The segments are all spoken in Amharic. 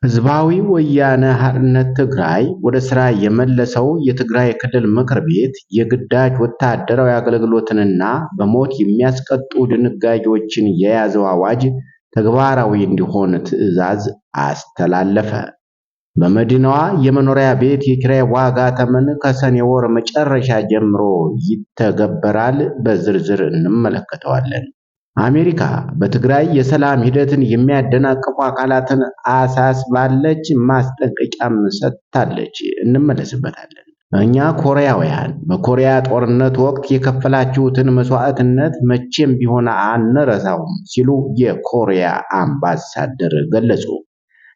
ህዝባዊ ወያነ ሓርነት ትግራይ ወደ ሥራ የመለሰው የትግራይ ክልል ምክር ቤት የግዳጅ ወታደራዊ አገልግሎትንና በሞት የሚያስቀጡ ድንጋጌዎችን የያዘው አዋጅ ተግባራዊ እንዲሆን ትዕዛዝ አስተላለፈ። በመዲናዋ የመኖሪያ ቤት የኪራይ ዋጋ ተመን ከሰኔ ወር መጨረሻ ጀምሮ ይተገበራል። በዝርዝር እንመለከተዋለን። አሜሪካ በትግራይ የሰላም ሂደትን የሚያደናቅፉ አካላትን አሳስባለች፣ ማስጠንቀቂያም ሰጥታለች። እንመለስበታለን። እኛ ኮሪያውያን በኮሪያ ጦርነት ወቅት የከፈላችሁትን መስዋዕትነት መቼም ቢሆን አንረሳውም ሲሉ የኮሪያ አምባሳደር ገለጹ።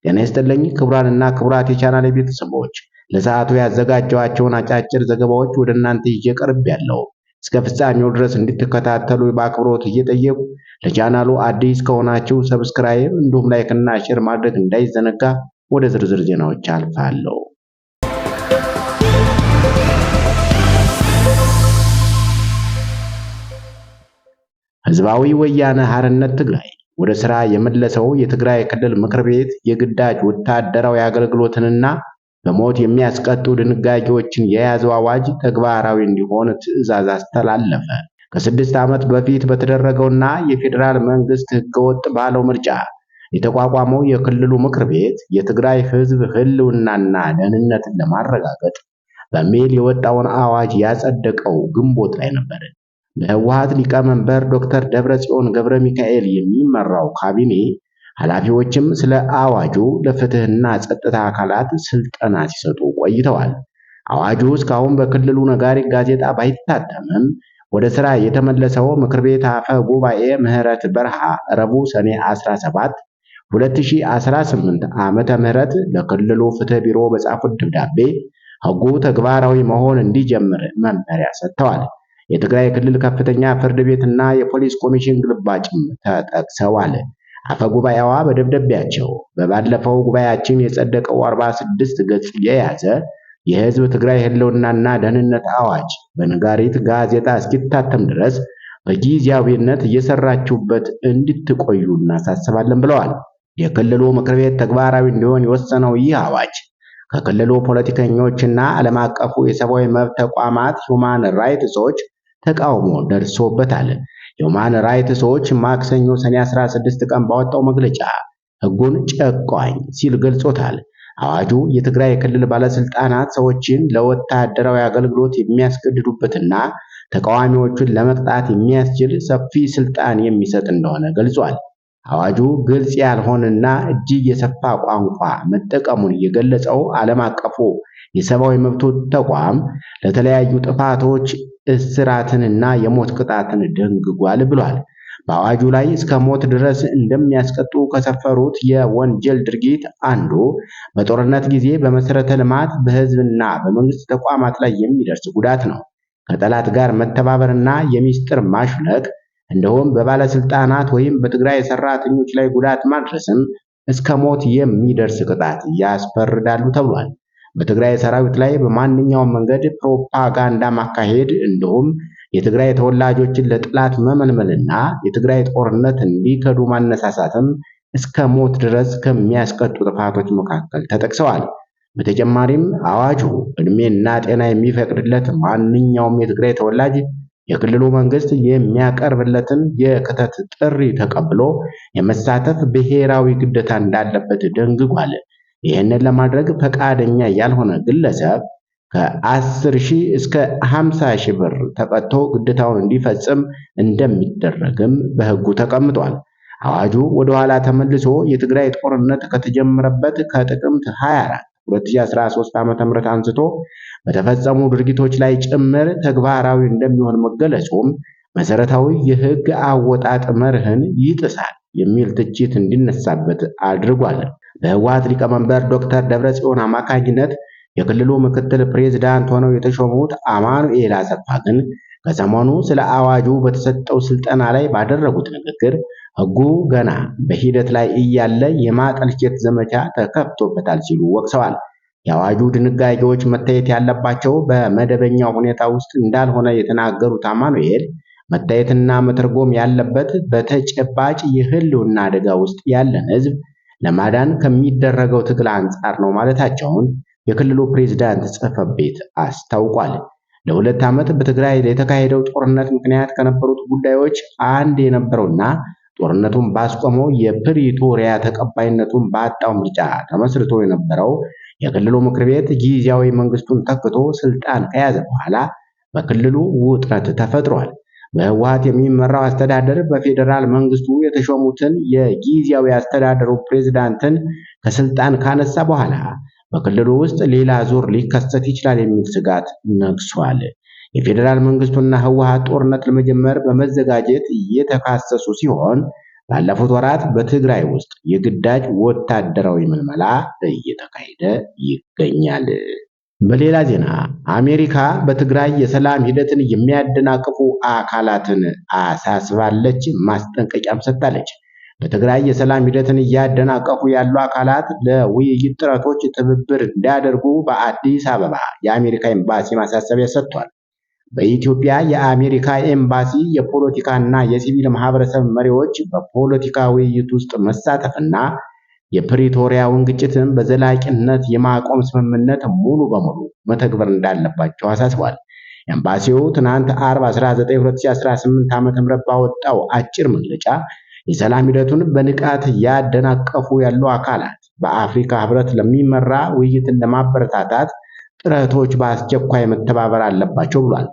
ጤና ይስጥልኝ ክቡራንና ክቡራት የቻናሌ ቤተሰቦች፣ ለሰዓቱ ያዘጋጀኋቸውን አጫጭር ዘገባዎች ወደ እናንተ ይዤ ቀርቤያለሁ። እስከ ፍጻሜው ድረስ እንድትከታተሉ በአክብሮት እየጠየቁ ለቻናሉ አዲስ ከሆናችሁ ሰብስክራይብ እንዲሁም ላይክ እና ሼር ማድረግ እንዳይዘነጋ። ወደ ዝርዝር ዜናዎች አልፋለሁ። ህዝባዊ ወያነ ሓርነት ትግራይ ወደ ሥራ የመለሰው የትግራይ ክልል ምክር ቤት የግዳጅ ወታደራዊ አገልግሎትንና በሞት የሚያስቀጡ ድንጋጌዎችን የያዘው አዋጅ ተግባራዊ እንዲሆን ትዕዛዝ አስተላለፈ። ከ6 ዓመት በፊት በተደረገውና የፌዴራል መንግስት ህገወጥ ባለው ምርጫ የተቋቋመው የክልሉ ምክር ቤት የትግራይ ህዝብ ህልውናና ደህንነትን ለማረጋገጥ በሚል የወጣውን አዋጅ ያጸደቀው ግንቦት ላይ ነበር። በህወሓት ሊቀመንበር ዶክተር ደብረጽዮን ገብረ ሚካኤል የሚመራው ካቢኔ ኃላፊዎችም ስለ አዋጁ ለፍትህና ጸጥታ አካላት ስልጠና ሲሰጡ ቆይተዋል። አዋጁ እስካሁን በክልሉ ነጋሪት ጋዜጣ ባይታተምም ወደ ሥራ የተመለሰው ምክር ቤት አፈ ጉባኤ ምህረት በርሃ ረቡዕ ሰኔ 17 2018 ዓመተ ምህረት ለክልሉ ፍትህ ቢሮ በጻፉት ደብዳቤ ሕጉ ተግባራዊ መሆን እንዲጀምር መመሪያ ሰጥተዋል። የትግራይ ክልል ከፍተኛ ፍርድ ቤትና የፖሊስ ኮሚሽን ግልባጭም ተጠቅሰዋል። አፈ ጉባኤዋ በደብዳቤያቸው በባለፈው ጉባኤያችን የጸደቀው 46 ገጽ የያዘ የህዝብ ትግራይ ህልውናና ደህንነት አዋጅ በነጋሪት ጋዜጣ እስኪታተም ድረስ በጊዜያዊነት እየሰራችሁበት እንድትቆዩ እናሳስባለን ብለዋል። የክልሉ ምክር ቤት ተግባራዊ እንዲሆን የወሰነው ይህ አዋጅ ከክልሉ ፖለቲከኞችና ዓለም አቀፉ የሰብአዊ መብት ተቋማት ሁማን ራይትስ ዎች ተቃውሞ ደርሶበታል። የሁማን ራይትስ ዎች ማክሰኞ ሰኔ 16 ቀን ባወጣው መግለጫ ሕጉን ጨቋኝ ሲል ገልጾታል። አዋጁ የትግራይ ክልል ባለስልጣናት ሰዎችን ለወታደራዊ አገልግሎት የሚያስገድዱበትና ተቃዋሚዎቹን ለመቅጣት የሚያስችል ሰፊ ስልጣን የሚሰጥ እንደሆነ ገልጿል። አዋጁ ግልጽ ያልሆነና እጅግ የሰፋ ቋንቋ መጠቀሙን የገለጸው ዓለም አቀፉ የሰብአዊ መብቶች ተቋም ለተለያዩ ጥፋቶች እስራትንና የሞት ቅጣትን ደንግጓል ብሏል። በአዋጁ ላይ እስከ ሞት ድረስ እንደሚያስቀጡ ከሰፈሩት የወንጀል ድርጊት አንዱ በጦርነት ጊዜ በመሰረተ ልማት፣ በህዝብና በመንግስት ተቋማት ላይ የሚደርስ ጉዳት ነው። ከጠላት ጋር መተባበርና የሚስጥር ማሽለክ እንዲሁም በባለስልጣናት ወይም በትግራይ ሰራተኞች ላይ ጉዳት ማድረስም እስከ ሞት የሚደርስ ቅጣት ያስፈርዳሉ ተብሏል። በትግራይ ሰራዊት ላይ በማንኛውም መንገድ ፕሮፓጋንዳ ማካሄድ እንዲሁም የትግራይ ተወላጆችን ለጥላት መመልመልና የትግራይ ጦርነት እንዲከዱ ማነሳሳትም እስከ ሞት ድረስ ከሚያስቀጡ ጥፋቶች መካከል ተጠቅሰዋል። በተጨማሪም አዋጁ እድሜና ጤና የሚፈቅድለት ማንኛውም የትግራይ ተወላጅ የክልሉ መንግስት የሚያቀርብለትን የክተት ጥሪ ተቀብሎ የመሳተፍ ብሔራዊ ግዴታ እንዳለበት ደንግጓል። ይህንን ለማድረግ ፈቃደኛ ያልሆነ ግለሰብ ከ10,000 እስከ 50,000 ብር ተቀጥቶ ግዴታውን እንዲፈጽም እንደሚደረግም በሕጉ ተቀምጧል። አዋጁ ወደ ኋላ ተመልሶ የትግራይ ጦርነት ከተጀመረበት ከጥቅምት 24 2013 ዓ.ም አንስቶ በተፈጸሙ ድርጊቶች ላይ ጭምር ተግባራዊ እንደሚሆን መገለጹም መሰረታዊ የሕግ አወጣጥ መርህን ይጥሳል የሚል ትችት እንዲነሳበት አድርጓል። በህወሓት ሊቀመንበር ዶክተር ደብረጽዮን አማካኝነት የክልሉ ምክትል ፕሬዝዳንት ሆነው የተሾሙት አማኑኤል አሰፋ ግን ከሰሞኑ ስለ አዋጁ በተሰጠው ስልጠና ላይ ባደረጉት ንግግር ሕጉ ገና በሂደት ላይ እያለ የማጠልሸት ዘመቻ ተከፍቶበታል ሲሉ ወቅሰዋል። የአዋጁ ድንጋጌዎች መታየት ያለባቸው በመደበኛው ሁኔታ ውስጥ እንዳልሆነ የተናገሩት አማኑኤል መታየትና መተርጎም ያለበት በተጨባጭ የህልውና አደጋ ውስጥ ያለን ህዝብ ለማዳን ከሚደረገው ትግል አንጻር ነው ማለታቸውን የክልሉ ፕሬዝዳንት ጽሕፈት ቤት አስታውቋል። ለ2 ዓመት በትግራይ የተካሄደው ጦርነት ምክንያት ከነበሩት ጉዳዮች አንድ የነበረውና ጦርነቱን ባስቆመው የፕሪቶሪያ ተቀባይነቱን ባጣው ምርጫ ተመስርቶ የነበረው የክልሉ ምክር ቤት ጊዜያዊ መንግስቱን ተክቶ ስልጣን ከያዘ በኋላ በክልሉ ውጥረት ተፈጥሯል። በህወሓት የሚመራው አስተዳደር በፌዴራል መንግስቱ የተሾሙትን የጊዜያዊ አስተዳደሩ ፕሬዝዳንትን ከስልጣን ካነሳ በኋላ በክልሉ ውስጥ ሌላ ዙር ሊከሰት ይችላል የሚል ስጋት ነግሷል። የፌዴራል መንግስቱና ህወሓት ጦርነት ለመጀመር በመዘጋጀት እየተካሰሱ ሲሆን ባለፉት ወራት በትግራይ ውስጥ የግዳጅ ወታደራዊ ምልመላ እየተካሄደ ይገኛል። በሌላ ዜና አሜሪካ በትግራይ የሰላም ሂደትን የሚያደናቅፉ አካላትን አሳስባለች፣ ማስጠንቀቂያም ሰጥታለች። በትግራይ የሰላም ሂደትን እያደናቀፉ ያሉ አካላት ለውይይት ጥረቶች ትብብር እንዲያደርጉ በአዲስ አበባ የአሜሪካ ኤምባሲ ማሳሰቢያ ሰጥቷል። በኢትዮጵያ የአሜሪካ ኤምባሲ የፖለቲካና የሲቪል ማህበረሰብ መሪዎች በፖለቲካ ውይይት ውስጥ መሳተፍና የፕሪቶሪያውን ግጭትን በዘላቂነት የማቆም ስምምነት ሙሉ በሙሉ መተግበር እንዳለባቸው አሳስቧል። ኤምባሲው ትናንት አርብ 19/2018 ዓ.ም ባወጣው አጭር መግለጫ የሰላም ሂደቱን በንቃት ያደናቀፉ ያሉ አካላት በአፍሪካ ህብረት ለሚመራ ውይይትን ለማበረታታት ጥረቶች በአስቸኳይ መተባበር አለባቸው ብሏል።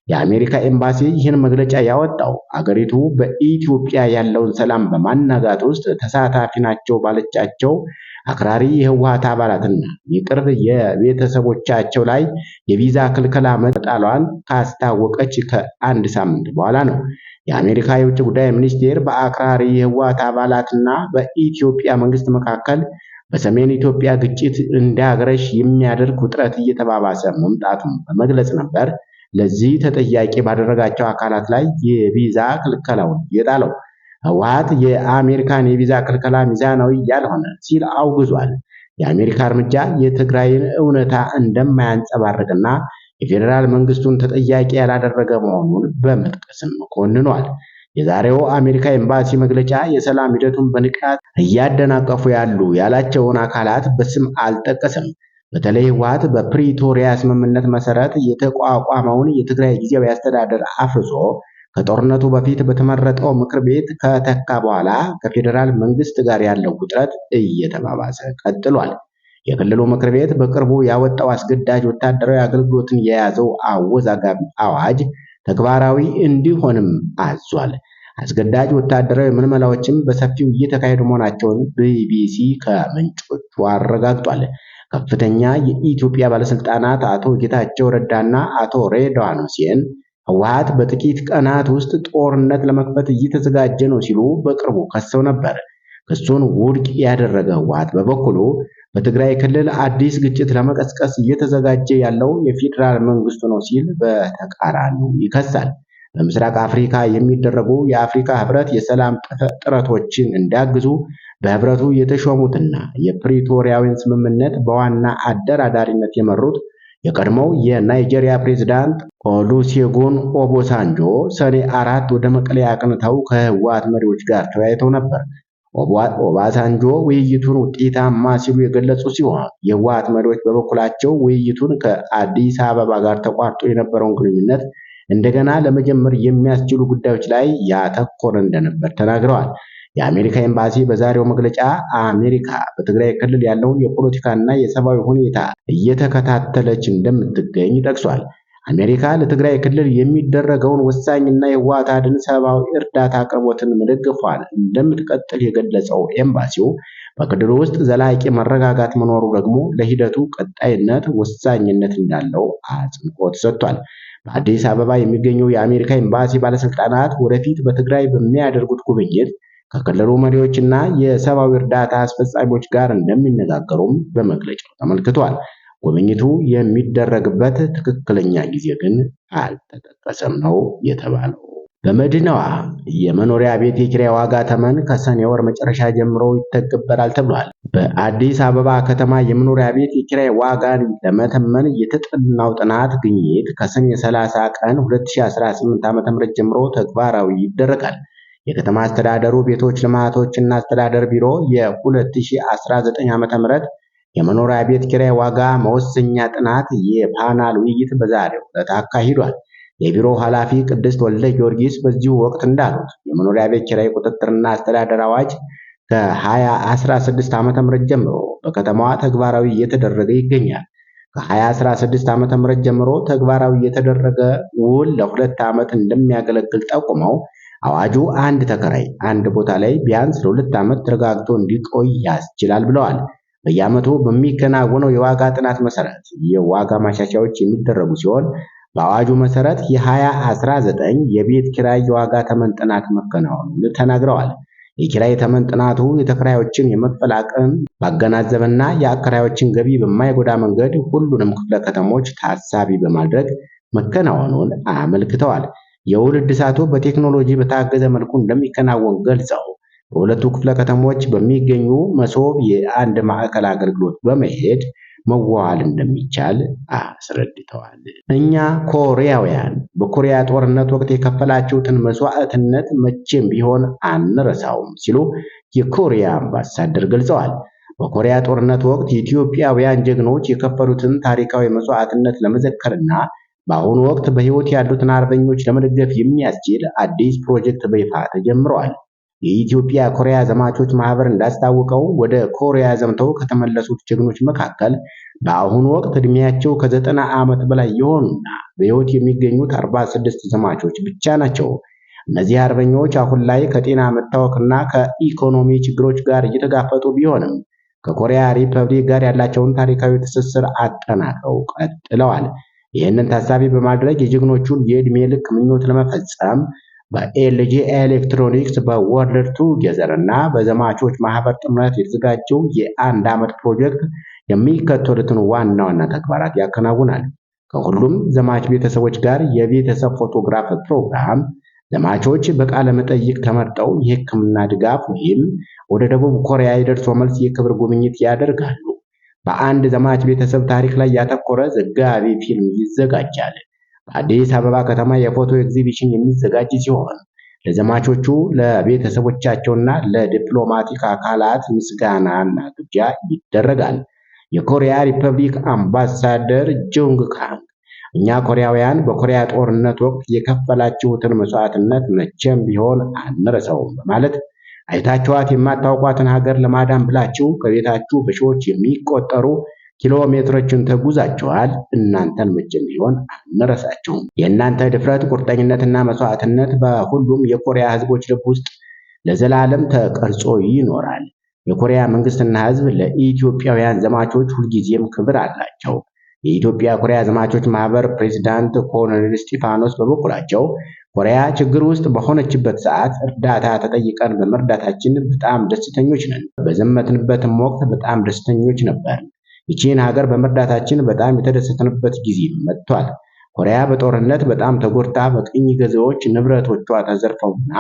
የአሜሪካ ኤምባሲ ይህን መግለጫ ያወጣው አገሪቱ በኢትዮጵያ ያለውን ሰላም በማናጋት ውስጥ ተሳታፊ ናቸው ባለቻቸው አክራሪ የህወሓት አባላትና የቅርብ የቤተሰቦቻቸው ላይ የቪዛ ክልከላ መጣሏን ካስታወቀች ከአንድ ሳምንት በኋላ ነው። የአሜሪካ የውጭ ጉዳይ ሚኒስቴር በአክራሪ የህወሓት አባላትና በኢትዮጵያ መንግስት መካከል በሰሜን ኢትዮጵያ ግጭት እንዳያገረሽ የሚያደርግ ውጥረት እየተባባሰ መምጣቱን በመግለጽ ነበር ለዚህ ተጠያቂ ባደረጋቸው አካላት ላይ የቪዛ ክልከላውን የጣለው። ህወሓት የአሜሪካን የቪዛ ክልከላ ሚዛናዊ ያልሆነ ሲል አውግዟል። የአሜሪካ እርምጃ የትግራይን እውነታ እንደማያንጸባርቅና የፌዴራል መንግስቱን ተጠያቂ ያላደረገ መሆኑን በመጥቀስም ኮንኗል። የዛሬው አሜሪካ ኤምባሲ መግለጫ የሰላም ሂደቱን በንቃት እያደናቀፉ ያሉ ያላቸውን አካላት በስም አልጠቀሰም። በተለይ ህወሓት በፕሪቶሪያ ስምምነት መሰረት የተቋቋመውን የትግራይ ጊዜያዊ አስተዳደር አፍርሶ ከጦርነቱ በፊት በተመረጠው ምክር ቤት ከተካ በኋላ ከፌዴራል መንግስት ጋር ያለው ውጥረት እየተባባሰ ቀጥሏል። የክልሉ ምክር ቤት በቅርቡ ያወጣው አስገዳጅ ወታደራዊ አገልግሎትን የያዘው አወዛጋቢ አዋጅ ተግባራዊ እንዲሆንም አዟል። አስገዳጅ ወታደራዊ ምልመላዎችም በሰፊው እየተካሄዱ መሆናቸውን ቢቢሲ ከምንጮቹ አረጋግጧል። ከፍተኛ የኢትዮጵያ ባለስልጣናት አቶ ጌታቸው ረዳና አቶ ሬድዋን ሁሴን ህወሓት በጥቂት ቀናት ውስጥ ጦርነት ለመክፈት እየተዘጋጀ ነው ሲሉ በቅርቡ ከሰው ነበር። ክሱን ውድቅ ያደረገ ህወሓት በበኩሉ በትግራይ ክልል አዲስ ግጭት ለመቀስቀስ እየተዘጋጀ ያለው የፌዴራል መንግስቱ ነው ሲል በተቃራኒው ይከሳል። በምስራቅ አፍሪካ የሚደረጉ የአፍሪካ ህብረት የሰላም ጥረቶችን እንዲያግዙ በህብረቱ የተሾሙትና የፕሪቶሪያውን ስምምነት በዋና አደራዳሪነት የመሩት የቀድሞው የናይጄሪያ ፕሬዝዳንት ኦሉሴጉን ኦባሳንጆ ሰኔ 4 ወደ መቀሌ አቅንተው ከህወሓት መሪዎች ጋር ተወያይተው ነበር። ኦባሳንጆ ውይይቱን ውጤታማ ሲሉ የገለጹ ሲሆን የህወሓት መሪዎች በበኩላቸው ውይይቱን ከአዲስ አበባ ጋር ተቋርጦ የነበረውን ግንኙነት እንደገና ለመጀመር የሚያስችሉ ጉዳዮች ላይ ያተኮረ እንደነበር ተናግረዋል። የአሜሪካ ኤምባሲ በዛሬው መግለጫ አሜሪካ በትግራይ ክልል ያለውን የፖለቲካና የሰብአዊ ሁኔታ እየተከታተለች እንደምትገኝ ጠቅሷል። አሜሪካ ለትግራይ ክልል የሚደረገውን ወሳኝና የህወሓት አድን ሰብአዊ እርዳታ አቅርቦትን መደገፏን እንደምትቀጥል የገለጸው ኤምባሲው በክልሉ ውስጥ ዘላቂ መረጋጋት መኖሩ ደግሞ ለሂደቱ ቀጣይነት ወሳኝነት እንዳለው አጽንዖት ሰጥቷል። በአዲስ አበባ የሚገኘው የአሜሪካ ኤምባሲ ባለስልጣናት ወደፊት በትግራይ በሚያደርጉት ጉብኝት ከክልሉ መሪዎችና የሰብአዊ እርዳታ አስፈጻሚዎች ጋር እንደሚነጋገሩም በመግለጫው ተመልክቷል። ጉብኝቱ የሚደረግበት ትክክለኛ ጊዜ ግን አልተጠቀሰም ነው የተባለው። በመዲናዋ የመኖሪያ ቤት የኪራይ ዋጋ ተመን ከሰኔ ወር መጨረሻ ጀምሮ ይተገበራል ተብሏል። በአዲስ አበባ ከተማ የመኖሪያ ቤት የኪራይ ዋጋን ለመተመን የተጠናው ጥናት ግኝት ከሰኔ 30 ቀን 2018 ዓ.ም ጀምሮ ተግባራዊ ይደረጋል። የከተማ አስተዳደሩ ቤቶች ልማቶችና አስተዳደር ቢሮ የ2019 ዓ.ም የመኖሪያ ቤት ኪራይ ዋጋ መወሰኛ ጥናት የፓናል ውይይት በዛሬው ዕለት አካሂዷል። የቢሮው ኃላፊ ቅድስት ወልደ ጊዮርጊስ በዚሁ ወቅት እንዳሉት የመኖሪያ ቤት ኪራይ ቁጥጥርና አስተዳደር አዋጅ ከ2016 ዓ.ም ጀምሮ በከተማዋ ተግባራዊ እየተደረገ ይገኛል። ከ2016 ዓ.ም ጀምሮ ተግባራዊ የተደረገ ውል ለ2 ዓመት እንደሚያገለግል ጠቁመው አዋጁ አንድ ተከራይ አንድ ቦታ ላይ ቢያንስ ለ2 ዓመት ተረጋግቶ እንዲቆይ ያስችላል ብለዋል። በየዓመቱ በሚከናወነው የዋጋ ጥናት መሰረት የዋጋ ማሻሻያዎች የሚደረጉ ሲሆን በአዋጁ መሰረት የ2019 የቤት ኪራይ የዋጋ ተመን ጥናት መከናወኑን ተናግረዋል። የኪራይ ተመን ጥናቱ የተከራዮችን የመክፈል አቅም ባገናዘበና የአከራዮችን ገቢ በማይጎዳ መንገድ ሁሉንም ክፍለ ከተሞች ታሳቢ በማድረግ መከናወኑን አመልክተዋል። የውል እድሳቱ በቴክኖሎጂ በታገዘ መልኩ እንደሚከናወን ገልጸው በሁለቱ ክፍለ ከተሞች በሚገኙ መሶብ የአንድ ማዕከል አገልግሎት በመሄድ መዋል እንደሚቻል አስረድተዋል። እኛ ኮሪያውያን በኮሪያ ጦርነት ወቅት የከፈላችሁትን መስዋዕትነት መቼም ቢሆን አንረሳውም ሲሉ የኮሪያ አምባሳደር ገልጸዋል። በኮሪያ ጦርነት ወቅት የኢትዮጵያውያን ጀግኖች የከፈሉትን ታሪካዊ መስዋዕትነት ለመዘከርና በአሁኑ ወቅት በሕይወት ያሉትን አርበኞች ለመደገፍ የሚያስችል አዲስ ፕሮጀክት በይፋ ተጀምሯል። የኢትዮጵያ ኮሪያ ዘማቾች ማህበር እንዳስታወቀው ወደ ኮሪያ ዘምተው ከተመለሱት ጀግኖች መካከል በአሁኑ ወቅት እድሜያቸው ከ90 ዓመት በላይ የሆኑና በሕይወት የሚገኙት 46 ዘማቾች ብቻ ናቸው። እነዚህ አርበኞች አሁን ላይ ከጤና መታወክና ከኢኮኖሚ ችግሮች ጋር እየተጋፈጡ ቢሆንም ከኮሪያ ሪፐብሊክ ጋር ያላቸውን ታሪካዊ ትስስር አጠናክረው ቀጥለዋል። ይህንን ታሳቢ በማድረግ የጀግኖቹን የዕድሜ ልክ ምኞት ለመፈጸም በኤልጂ ኤሌክትሮኒክስ በወርልድ ቱጌዘር እና በዘማቾች ማህበር ጥምረት የተዘጋጀው የአንድ ዓመት ፕሮጀክት የሚከተሉትን ዋና ዋና ተግባራት ያከናውናል። ከሁሉም ዘማች ቤተሰቦች ጋር የቤተሰብ ፎቶግራፍ ፕሮግራም፣ ዘማቾች በቃለ መጠይቅ ተመርጠው የሕክምና ድጋፍ ወይም ወደ ደቡብ ኮሪያ የደርሶ መልስ የክብር ጉብኝት ያደርጋሉ። በአንድ ዘማች ቤተሰብ ታሪክ ላይ ያተኮረ ዘጋቢ ፊልም ይዘጋጃል። በአዲስ አበባ ከተማ የፎቶ ኤግዚቢሽን የሚዘጋጅ ሲሆን ለዘማቾቹ ለቤተሰቦቻቸውና ለዲፕሎማቲክ አካላት ምስጋናና ግብዣ ይደረጋል። የኮሪያ ሪፐብሊክ አምባሳደር ጆንግ ካንግ እኛ ኮሪያውያን በኮሪያ ጦርነት ወቅት የከፈላችሁትን መስዋዕትነት መቼም ቢሆን አንረሳውም በማለት አይታችኋት የማታውቋትን ሀገር ለማዳን ብላችሁ ከቤታችሁ በሺዎች የሚቆጠሩ ኪሎ ሜትሮችን ተጉዛችኋል። እናንተን መቼም ቢሆን አንረሳችሁም። የእናንተ ድፍረት፣ ቁርጠኝነትና መስዋዕትነት በሁሉም የኮሪያ ሕዝቦች ልብ ውስጥ ለዘላለም ተቀርጾ ይኖራል። የኮሪያ መንግስትና ሕዝብ ለኢትዮጵያውያን ዘማቾች ሁልጊዜም ክብር አላቸው። የኢትዮጵያ ኮሪያ ዘማቾች ማህበር ፕሬዝዳንት ኮሎኔል እስጢፋኖስ በበኩላቸው ኮሪያ ችግር ውስጥ በሆነችበት ሰዓት እርዳታ ተጠይቀን በመርዳታችን በጣም ደስተኞች ነን። በዘመትንበትም ወቅት በጣም ደስተኞች ነበር። ይቺን ሀገር በመርዳታችን በጣም የተደሰትንበት ጊዜ መጥቷል። ኮሪያ በጦርነት በጣም ተጎድታ በቅኝ ገዢዎች ንብረቶቿ ተዘርፈውና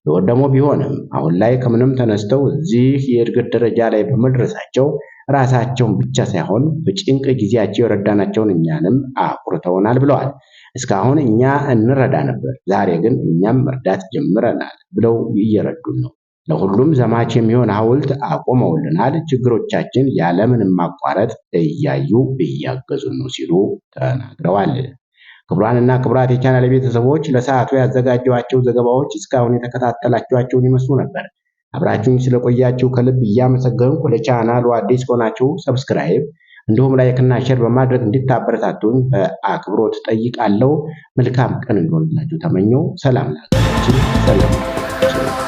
የወደሙ ቢሆንም አሁን ላይ ከምንም ተነስተው እዚህ የእድገት ደረጃ ላይ በመድረሳቸው ራሳቸውን ብቻ ሳይሆን በጭንቅ ጊዜያቸው የረዳናቸውን እኛንም አኩርተውናል ብለዋል። እስካሁን እኛ እንረዳ ነበር፣ ዛሬ ግን እኛም መርዳት ጀምረናል ብለው እየረዱን ነው። ለሁሉም ዘማች የሚሆን ሐውልት አቆመውልናል። ችግሮቻችን ያለምንም ማቋረጥ እያዩ እያገዙን ነው ሲሉ ተናግረዋል። ክቡራንና ክቡራት የቻናል ቤተሰቦች ለሰዓቱ ያዘጋጀኋቸው ዘገባዎች እስካሁን የተከታተላችኋቸውን ይመስሉ ነበር። አብራችሁኝ ስለቆያችሁ ከልብ እያመሰገንኩ ለቻናሉ አዲስ ከሆናችሁ ሰብስክራይብ እንዲሁም ላይክና ሼር በማድረግ እንድታበረታቱኝ በአክብሮት ጠይቃለሁ። መልካም ቀን እንዲሆንላችሁ ተመኘው። ሰላም ላችሁ። ሰላም